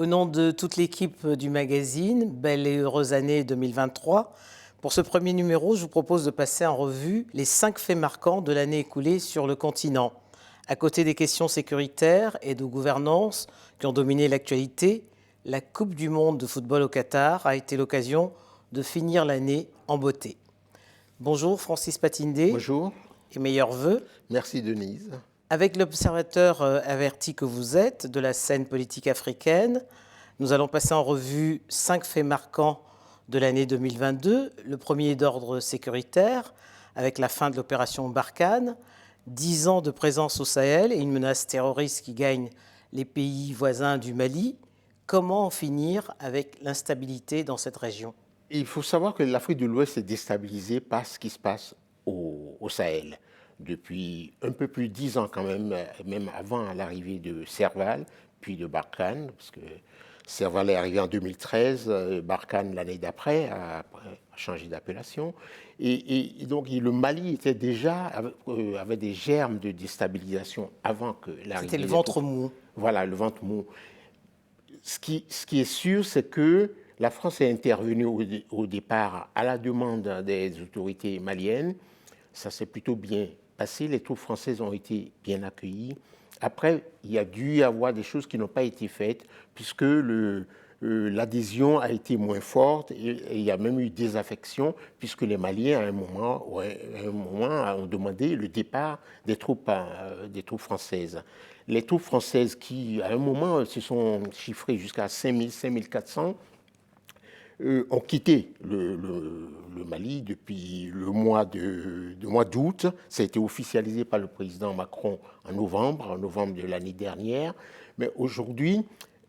Au nom de toute l'équipe du magazine, belle et heureuse année 2023. Pour ce premier numéro, je vous propose de passer en revue les 5 faits marquants de l'année écoulée sur le continent. À côté des questions sécuritaires et de gouvernance qui ont dominé l'actualité, la Coupe du monde de football au Qatar a été l'occasion de finir l'année en beauté. Bonjour Francis Patindé. Bonjour. Et meilleurs vœux. Merci Denise. Avec l'observateur averti que vous êtes de la scène politique africaine, nous allons passer en revue 5 faits marquants de l'année 2022. Le premier est d'ordre sécuritaire, avec la fin de l'opération Barkhane, 10 ans de présence au Sahel et une menace terroriste qui gagne les pays voisins du Mali. Comment en finir avec l'instabilité dans cette région ? Il faut savoir que l'Afrique de l'Ouest est déstabilisée par ce qui se passe au Sahel. Depuis un peu plus de 10 ans quand même avant l'arrivée de Serval, puis de Barkhane, parce que Serval est arrivé en 2013, Barkhane l'année d'après a changé d'appellation. Et donc le Mali était déjà, avait des germes de déstabilisation avant que l'arrivée. C'était le ventre mou. Voilà, le ventre mou. Ce qui est sûr, c'est que la France est intervenue au départ à la demande des autorités maliennes. Ça s'est plutôt bien passé. Les troupes françaises ont été bien accueillies. Après, il y a dû y avoir des choses qui n'ont pas été faites puisque l'adhésion a été moins forte et il y a même eu désaffection puisque les Maliens, à un moment ont demandé le départ des troupes françaises. Les troupes françaises qui, à un moment, se sont chiffrées jusqu'à 5000, 5400, ont quitté le Mali depuis le mois d'août. Ça a été officialisé par le président Macron en novembre de l'année dernière. Mais aujourd'hui,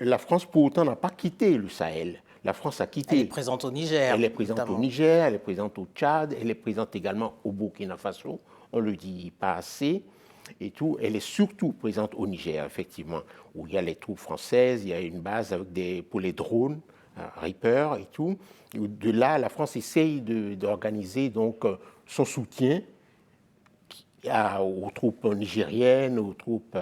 la France, pour autant, n'a pas quitté le Sahel. La France a quitté. Elle est présente au Niger. Elle est présente notamment au Niger, elle est présente au Tchad, elle est présente également au Burkina Faso. On ne le dit pas assez. Et tout, elle est surtout présente au Niger, effectivement, où il y a les troupes françaises, il y a une base pour les drones, Reaper et tout. De là, la France essaye d'organiser donc son soutien aux troupes nigériennes, aux troupes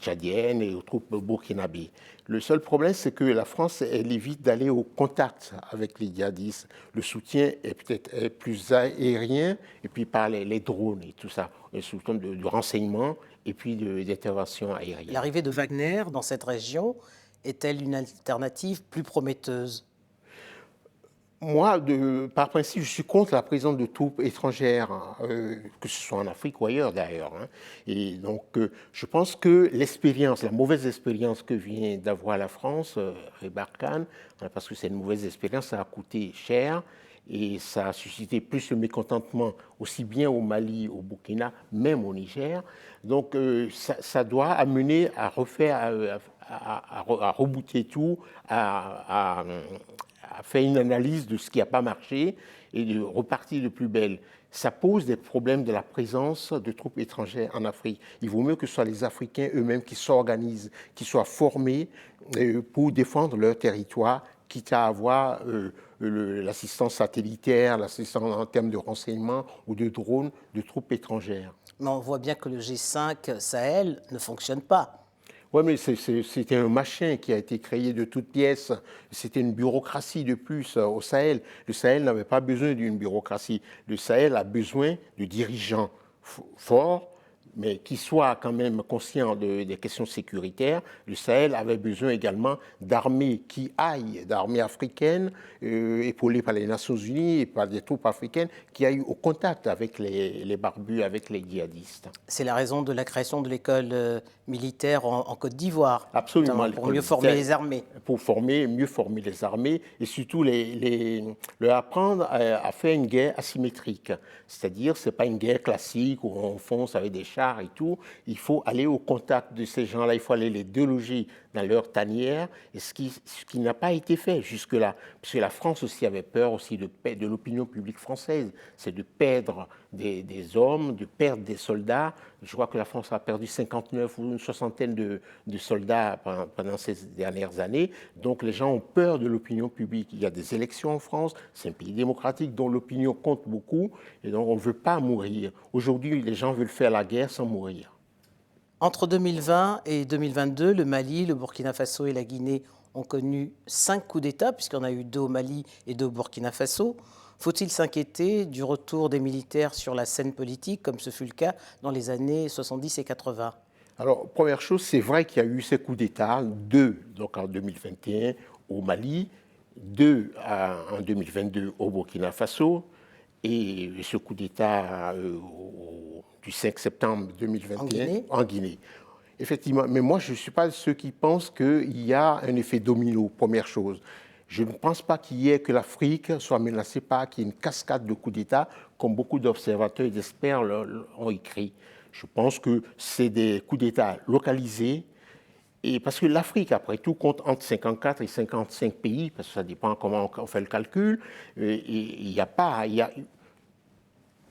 tchadiennes et aux troupes burkinabées. Le seul problème, c'est que la France, elle évite d'aller au contact avec les djihadistes. Le soutien est peut-être plus aérien, et puis par les drones et tout ça, un soutien de renseignement et puis d'intervention aérienne. L'arrivée de Wagner dans cette région est-elle une alternative plus prometteuse ? Moi, par principe, je suis contre la présence de troupes étrangères, que ce soit en Afrique ou ailleurs d'ailleurs. Et donc, je pense que la mauvaise expérience que vient d'avoir la France, et Barkhane, parce que c'est une mauvaise expérience, ça a coûté cher et ça a suscité plus le mécontentement, aussi bien au Mali, au Burkina, même au Niger. Donc, ça doit amener à refaire, à rebooter tout, à faire une analyse de ce qui n'a pas marché et de repartir de plus belle. Ça pose des problèmes de la présence de troupes étrangères en Afrique. Il vaut mieux que ce soit les Africains eux-mêmes qui s'organisent, qui soient formés pour défendre leur territoire, quitte à avoir l'assistance satellitaire, l'assistance en termes de renseignement ou de drones de troupes étrangères. Mais on voit bien que le G5 Sahel ne fonctionne pas. Oui, mais c'était un machin qui a été créé de toutes pièces. C'était une bureaucratie de plus au Sahel. Le Sahel n'avait pas besoin d'une bureaucratie. Le Sahel a besoin de dirigeants forts, mais qui soient quand même conscients des questions sécuritaires. Le Sahel avait besoin également d'armées d'armées africaines, épaulées par les Nations Unies et par des troupes africaines, qui aillent au contact avec les barbus, avec les djihadistes. C'est la raison de la création de l'école militaire en Côte d'Ivoire. Absolument. Pour mieux former les armées. Pour mieux former les armées et surtout leur apprendre à faire une guerre asymétrique. C'est-à-dire, ce n'est pas une guerre classique où on fonce avec des chars et tout. Il faut aller au contact de ces gens-là, il faut aller les déloger dans leur tanière, et ce qui n'a pas été fait jusque-là. Parce que la France aussi avait peur aussi de l'opinion publique française, c'est de perdre des hommes, de perdre des soldats. Je crois que la France a perdu 59 ou une soixantaine de soldats pendant ces dernières années. Donc les gens ont peur de l'opinion publique. Il y a des élections en France, c'est un pays démocratique dont l'opinion compte beaucoup, et donc on ne veut pas mourir. Aujourd'hui, les gens veulent faire la guerre sans mourir. Entre 2020 et 2022, le Mali, le Burkina Faso et la Guinée ont connu 5 coups d'État, puisqu'on a eu 2 au Mali et 2 au Burkina Faso. Faut-il s'inquiéter du retour des militaires sur la scène politique, comme ce fut le cas dans les années 70 et 80? Alors, première chose, c'est vrai qu'il y a eu ces coups d'État, 2 donc en 2021 au Mali, 2 en 2022 au Burkina Faso, et ce coup d'État du 5 septembre 2021 en Guinée. Effectivement, mais moi je ne suis pas de ceux qui pensent qu'il y a un effet domino, première chose. Je ne pense pas qu'il y ait que l'Afrique soit menacée par qu'il y ait une cascade de coups d'État, comme beaucoup d'observateurs et d'experts ont écrit. Je pense que c'est des coups d'État localisés, et parce que l'Afrique, après tout, compte entre 54 et 55 pays, parce que ça dépend comment on fait le calcul, et il n'y a pas...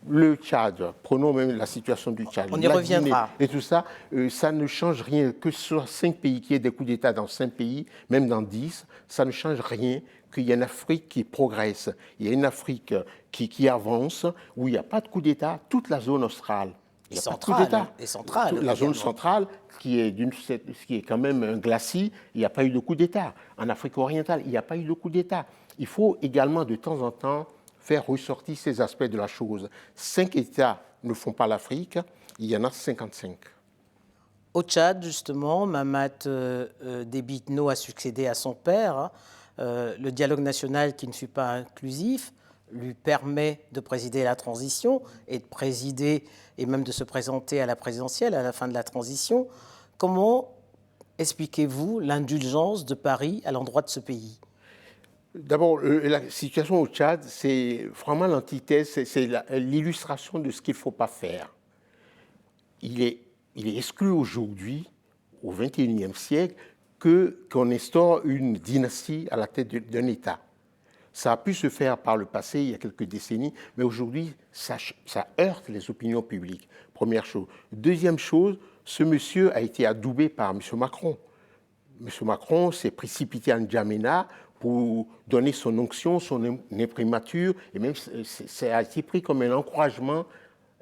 Le Tchad, prenons même la situation du Tchad, on y reviendra. Et tout ça, ça ne change rien. Que ce soit 5 pays, qu'il y ait des coups d'État dans 5 pays, même dans 10, ça ne change rien qu'il y ait une Afrique qui progresse. Il y a une Afrique qui avance, où il n'y a pas de coup d'État, toute la zone australe. Il n'y a pas de coup d'État. Et centrale. La zone centrale, qui est quand même un glacis, il n'y a pas eu de coup d'État. En Afrique orientale, il n'y a pas eu de coup d'État. Il faut également, de temps en temps, faire ressortir ces aspects de la chose. 5 États ne font pas l'Afrique, il y en a 55. Au Tchad, justement, Mahamat Déby Itno a succédé à son père. Le dialogue national, qui ne fut pas inclusif, lui permet de présider la transition et de présider et même de se présenter à la présidentielle à la fin de la transition. Comment expliquez-vous l'indulgence de Paris à l'endroit de ce pays? D'abord, la situation au Tchad, c'est vraiment l'antithèse, c'est l'illustration de ce qu'il ne faut pas faire. Il est exclu aujourd'hui, au XXIe siècle, qu'on instaure une dynastie à la tête d'un État. Ça a pu se faire par le passé, il y a quelques décennies, mais aujourd'hui, ça heurte les opinions publiques, première chose. Deuxième chose, ce monsieur a été adoubé par M. Macron. M. Macron s'est précipité en N'Djamena pour donner son onction, son imprimature, et même ça a été pris comme un encouragement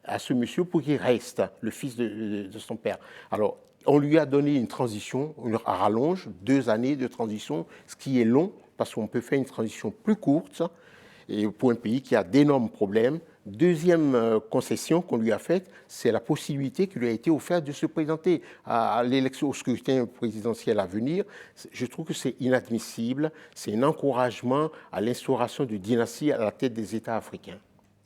à ce monsieur pour qu'il reste le fils de son père. Alors, on lui a donné une transition, une rallonge, 2 années de transition, ce qui est long, parce qu'on peut faire une transition plus courte, et pour un pays qui a d'énormes problèmes. Deuxième concession qu'on lui a faite, c'est la possibilité qui lui a été offerte de se présenter à l'élection, au scrutin présidentiel à venir. Je trouve que c'est inadmissible, c'est un encouragement à l'instauration de dynasties à la tête des États africains.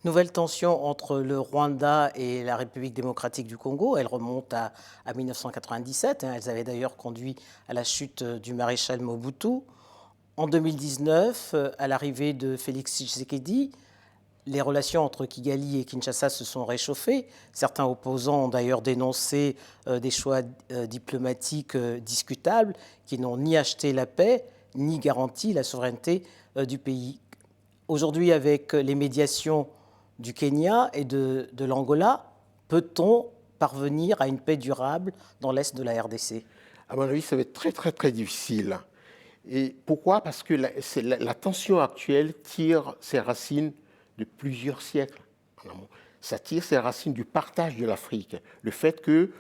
Nouvelle tension entre le Rwanda et la République démocratique du Congo. Elle remonte à 1997. Elles avaient d'ailleurs conduit à la chute du maréchal Mobutu. En 2019, à l'arrivée de Félix Tshisekedi, les relations entre Kigali et Kinshasa se sont réchauffées. Certains opposants ont d'ailleurs dénoncé des choix diplomatiques discutables qui n'ont ni acheté la paix, ni garanti la souveraineté du pays. Aujourd'hui, avec les médiations du Kenya et de l'Angola, peut-on parvenir à une paix durable dans l'est de la RDC? À mon avis, ça va être très, très, très difficile. Et pourquoi? Parce que la tension actuelle tire ses racines de plusieurs siècles. Ça tire ses racines du partage de l'Afrique. Le fait que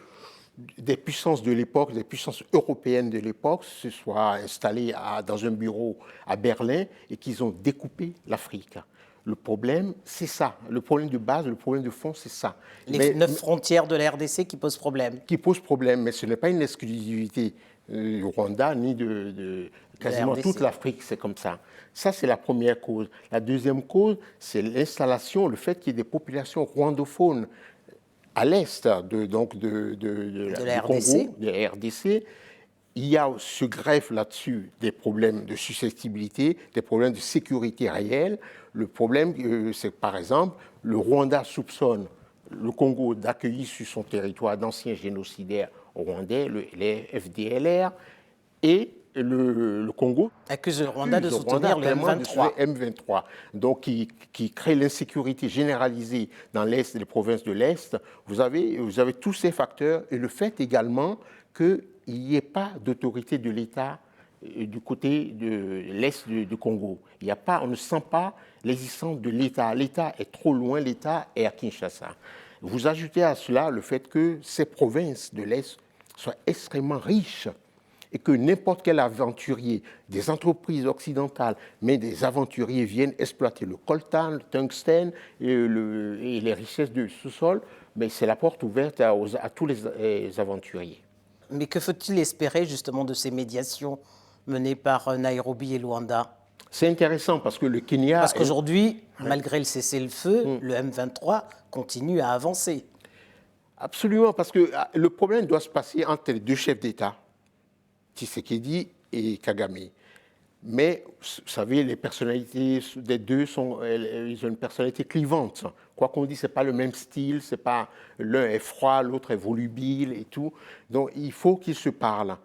des puissances de l'époque, des puissances européennes de l'époque, se soient installées dans un bureau à Berlin et qu'ils ont découpé l'Afrique. Le problème, c'est ça. Le problème de base, le problème de fond, c'est ça. Les 9 frontières de la RDC qui posent problème. Qui posent problème, mais ce n'est pas une exclusivité du Rwanda ni de quasiment toute l'Afrique, c'est comme ça. Ça, c'est la première cause. La deuxième cause, c'est l'installation, le fait qu'il y ait des populations rwandophones à l'est du Congo, de la RDC. Il y a se greffe là-dessus des problèmes de susceptibilité, des problèmes de sécurité réelle. Le problème, c'est que, par exemple, le Rwanda soupçonne le Congo d'accueillir sur son territoire d'anciens génocidaires rwandais, les FDLR, et le Congo accuse le Rwanda de soutenir le M23. Donc, qui crée l'insécurité généralisée dans l'Est et les provinces de l'Est. Vous avez tous ces facteurs, et le fait également qu'il n'y ait pas d'autorité de l'État du côté de l'Est du Congo. On ne sent pas l'existence de l'État. L'État est trop loin, l'État est à Kinshasa. Vous ajoutez à cela le fait que ces provinces de l'Est soit extrêmement riche et que n'importe quel aventurier, des entreprises occidentales, mais des aventuriers viennent exploiter le coltan, le tungstène et les richesses du sous-sol, mais c'est la porte ouverte à tous les aventuriers. Mais que faut-il espérer justement de ces médiations menées par Nairobi et Luanda? C'est intéressant parce que le Kenya... Parce qu'aujourd'hui, malgré le cessez-le-feu, le M23 continue à avancer. Absolument, parce que le problème doit se passer entre les deux chefs d'État, Tshisekedi et Kagame. Mais, vous savez, les personnalités des deux ils ont une personnalité clivante. Quoi qu'on dise, ce n'est pas le même style, c'est pas l'un est froid, l'autre est volubile et tout. Donc, il faut qu'ils se parlent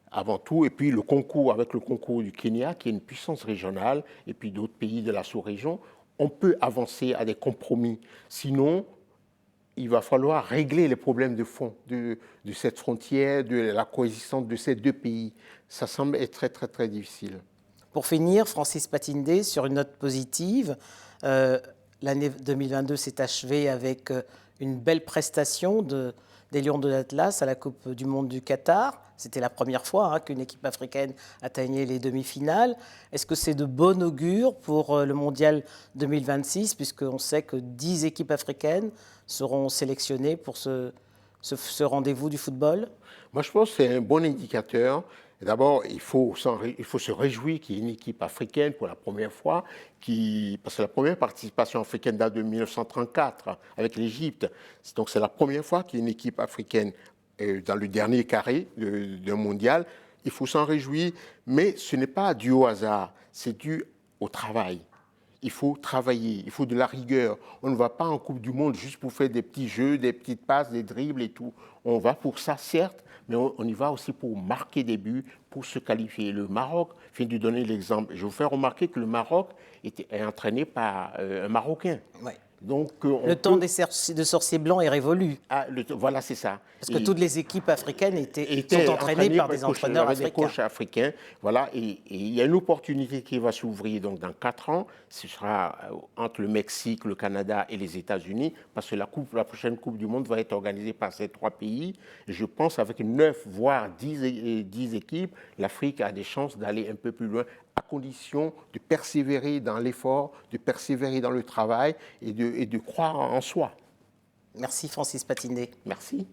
avant tout. Et puis, avec le concours du Kenya, qui est une puissance régionale, et puis d'autres pays de la sous-région, on peut avancer à des compromis. Sinon, il va falloir régler les problèmes de fond de cette frontière, de la coexistence de ces deux pays. Ça semble être très, très, très difficile. Pour finir, Francis Patindé, sur une note positive, l'année 2022 s'est achevée avec une belle prestation des Lions de l'Atlas à la Coupe du Monde du Qatar. C'était la première fois qu'une équipe africaine atteignait les demi-finales. Est-ce que c'est de bon augure pour le Mondial 2026, puisqu'on sait que 10 équipes africaines seront sélectionnées pour ce rendez-vous du football? Moi, je pense que c'est un bon indicateur. D'abord, il faut se réjouir qu'il y ait une équipe africaine pour la première fois, parce que la première participation africaine date de 1934 avec l'Égypte. Donc, c'est la première fois qu'il y a une équipe africaine dans le dernier carré d'un mondial. Il faut s'en réjouir, mais ce n'est pas dû au hasard, c'est dû au travail. Il faut travailler, il faut de la rigueur. On ne va pas en Coupe du Monde juste pour faire des petits jeux, des petites passes, des dribbles et tout. On va pour ça, certes, mais on y va aussi pour marquer des buts, pour se qualifier. Le Maroc, je viens de donner l'exemple. Je vous fais remarquer que le Maroc est entraîné par un Marocain. Ouais. Donc, le temps de sorciers blancs est révolu. Voilà, c'est ça. Parce que toutes les équipes africaines sont entraînées par des entraîneurs africains. Des coachs africains. Voilà, et il y a une opportunité qui va s'ouvrir donc dans 4 ans. Ce sera entre le Mexique, le Canada et les États-Unis, parce que la prochaine Coupe du Monde va être organisée par ces 3 pays. Et je pense qu'avec 9, voire 10 équipes, l'Afrique a des chances d'aller un peu plus loin, à condition de persévérer dans l'effort, de persévérer dans le travail et de croire en soi. Merci Francis Patindé. Merci.